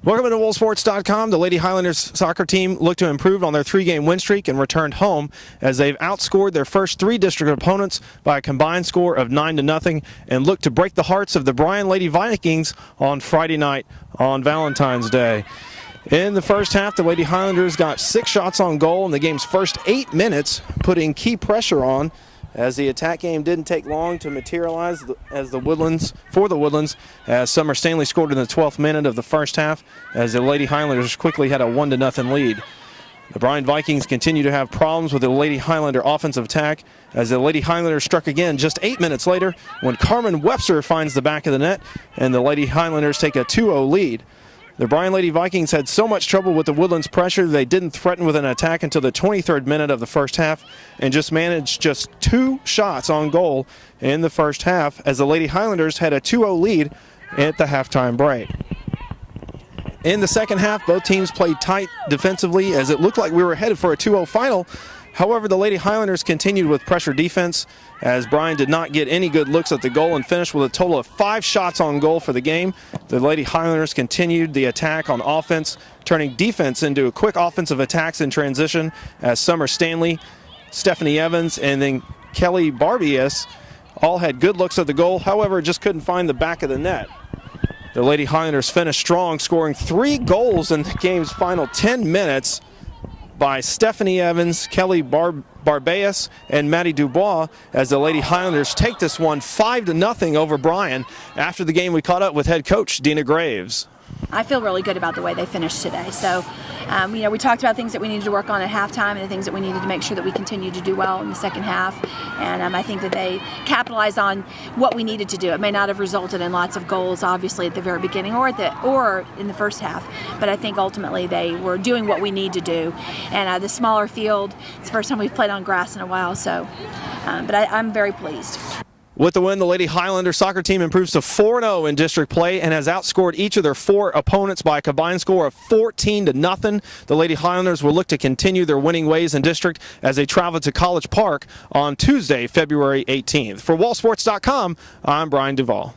Welcome to WoolSports.com. The Lady Highlanders soccer team looked to improve on their three-game win streak and returned home as they've outscored their first three district opponents by a combined score of 9-0 and look to break the hearts of the Bryan Lady Vikings on Friday night on Valentine's Day. In the first half, the Lady Highlanders got 6 shots on goal in the game's first 8 minutes, putting key pressure on as the attack game didn't take long to materialize as the Woodlands, as Summer Stanley scored in the 12th minute of the first half as the Lady Highlanders quickly had a 1-0 lead. The Bryan Vikings continue to have problems with the Lady Highlander offensive attack as the Lady Highlanders struck again just 8 minutes later when Carmen Webster finds the back of the net and the Lady Highlanders take a 2-0 lead. The Bryan Lady Vikings had so much trouble with the Woodlands pressure they didn't threaten with an attack until the 23rd minute of the first half and just managed just 2 shots on goal in the first half as the Lady Highlanders had a 2-0 lead at the halftime break. In the second half, both teams played tight defensively as it looked like we were headed for a 2-0 final. However, the Lady Highlanders continued with pressure defense as Bryan did not get any good looks at the goal and finished with a total of 5 shots on goal for the game. The Lady Highlanders continued the attack on offense, turning defense into quick offensive attacks in transition as Summer Stanley, Stephanie Evans, and then Kelly Barbies all had good looks at the goal, however, just couldn't find the back of the net. The Lady Highlanders finished strong, scoring 3 goals in the game's final 10 minutes by Stephanie Evans, Kelly Barbies, and Maddie Dubois as the Lady Highlanders take this one 5-0 over Bryan. After the game, we caught up with head coach Dina Graves. I feel really good about the way they finished today. So, we talked about things that we needed to work on at halftime and the things that we needed to make sure that we continue to do well in the second half. And I think that they capitalized on what we needed to do. It may not have resulted in lots of goals, obviously, at the very beginning or in the first half. But I think ultimately they were doing what we need to do. And the smaller field, it's the first time we've played on grass in a while. So, but I'm very pleased. With the win, the Lady Highlander soccer team improves to 4-0 in district play and has outscored each of their 4 opponents by a combined score of 14-0. The Lady Highlanders will look to continue their winning ways in district as they travel to College Park on Tuesday, February 18th. For WoolSports.com, I'm Brian Duvall.